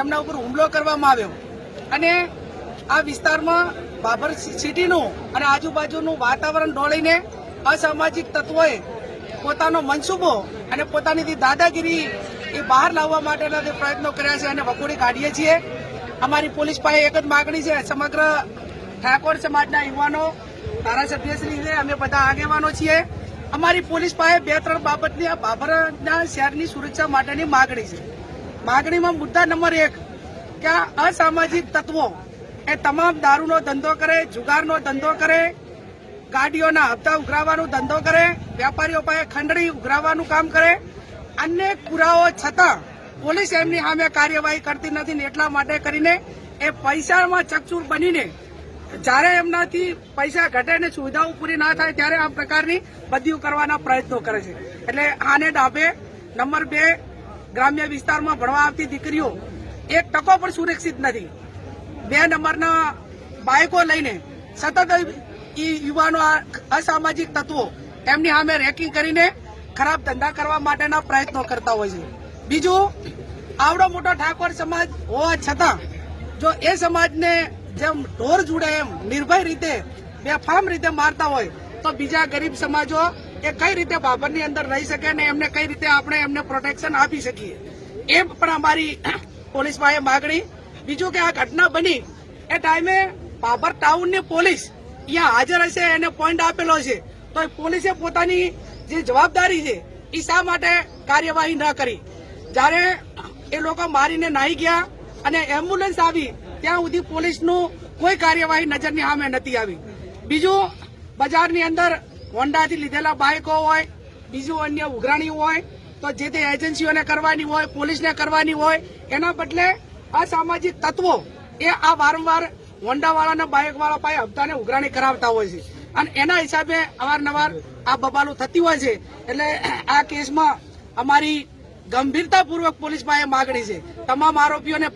એમના ઉપર હુમલો કરવામાં આવ્યો અને આ વિસ્તારમાં બાબર સિટીનું અને આજુબાજુનું વાતાવરણ ડોળીને અસામાજિક તત્વોએ પોતાનો મનસૂબો અને પોતાની દાદાગીરી એ બહાર લાવવા માટેના જે પ્રયત્નો કર્યા છે અને વખોડી કાઢીએ છીએ। અમારી પોલીસ પાસે એક જ માગણી છે, સમગ્ર ઠાકોર સમાજના યુવાનો ધારાસભ્યશ્રી છે, અમે બધા આગેવાનો છીએ। અમારી પોલીસ પાસે 2-3 બાબતની આ બાબરના શહેરની સુરક્ષા માટેની માગણી છે। માગણીમાં મુદ્દા નંબર 1 કે આ અસામાજિક તત્વો એ તમામ દારૂનો ધંધો કરે, જુગારનો ધંધો કરે, ગાડીઓના હપ્તા ઉઘરાવવાનો ધંધો કરે, વેપારીઓ પાસે ખંડણી ઉઘરાવવાનું કામ કરે। અનેક પુરાવો છતાં પોલીસ એમની સામે કાર્યવાહી કરતી નથી ને એટલા માટે કરીને એ પૈસામાં ચકચૂર બનીને જ્યારે એમનાથી પૈસા ઘટે ને સુવિધાઓ પૂરી ના થાય ત્યારે આ પ્રકારની બદલીઓ કરવાના પ્રયત્નો કરે છે। એટલે આને ડાબે નંબર 2 ગ્રામ્ય વિસ્તારમાં ભણવા આવતી દીકરીઓ 1% પણ સુરક્ષિત નથી। 2 નંબરના બાઇકો લઈને સતત યુવાનો અસામાજિક તત્વો એમની સામે રેકિંગ કરીને ખરાબ ધંધા કરવા માટેના પ્રયત્નો કરતા હોય છે। બીજું, આવડો મોટો ઠાકોર સમાજ હોવા છતાં જો એ સમાજને જેમ ઢોર જુડે એમ નિર્ભય રીતે બેફામ રીતે મારતા હોય તો બીજા ગરીબ સમાજો એ કઈ રીતે બાબરની અંદર રહી શકે ને એમને કઈ રીતે આપણે એમને પ્રોટેક્શન આપી શકીએ, એ પણ અમારી પોલીસ પાસે માગણી। બીજું કે આ ઘટના બની એ ટાઈમે બાબર ટાઉનની પોલીસ અહીંયા હાજર હશે, એને પોઈન્ટ આપેલો છે, તો પોલીસે પોતાની જે જવાબદારી છે એ શા માટે કાર્યવાહી ન કરી? જ્યારે એ લોકો મારીને નાહી ગયા અને એમ્બ્યુલન્સ આવી ત્યાં સુધી પોલીસનું કોઈ કાર્યવાહી નજરની સામે નથી આવી। બીજું, બજારની અંદર હોન્ડાથી લીધેલા બાઇકો હોય, બીજું અન્ય ઉઘરાણી હોય તો જે તે એજન્સીઓને કરવાની હોય, પોલીસને કરવાની હોય, એના બદલે અસામાજિક તત્વો એ આ વારંવાર હોન્ડાવાળાના બાઇકવાળા પાસે હપ્તાને ઉઘરાણી કરાવતા હોય છે અને એના હિસાબે અવારનવાર આ બબાલું થતી હોય છે। એટલે આ કેસમાં અમારી ગંભીરતાપૂર્વક પોલીસ પાસે માગણી છે, તમામ આરોપીઓને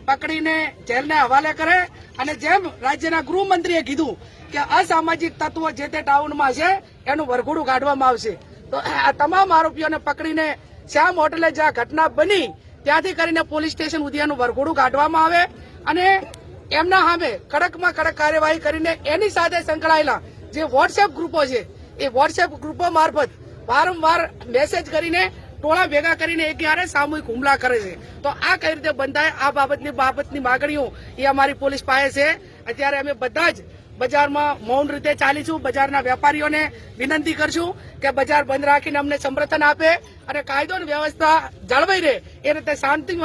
પકડીને જેલને હવાલે કરે અને જેમ રાજ્યના ગૃહમંત્રીએ કીધું કે અસામાજિક તત્વો જે તે ટાઉનમાં છે એનું વરઘોડું કાઢવામાં આવશે। તો આ તમામ આરોપીઓને પકડીને શ્યામ હોટલે જ્યાં ઘટના બની ત્યાંથી કરીને પોલીસ સ્ટેશન સુધી એનું વરઘોડું કાઢવામાં આવે અને એમના સામે કડકમાં કડક કાર્યવાહી કરીને એની સાથે સંકળાયેલા જે વોટ્સએપ ગ્રુપો છે એ વોટ્સએપ ગ્રુપો મારફત વારંવાર મેસેજ કરીને ટોળા ભેગા કરીને એકયારે સામૂહિક હુમલા કરે છે। તો આ કઈ રીતે બંધ થાય આ બાબતની માગણીઓ એ અમારી પોલીસ પાસે છે। અત્યારે અમે બધા જ બજારમાં મૌન રીતે ચાલીશું, બજારના વેપારીઓને વિનંતી કરશું કે બજાર બંધ રાખીને અમને સમર્થન આપે અને કાયદો અને વ્યવસ્થા જળવાઈ રહે એ રીતે શાંતિમય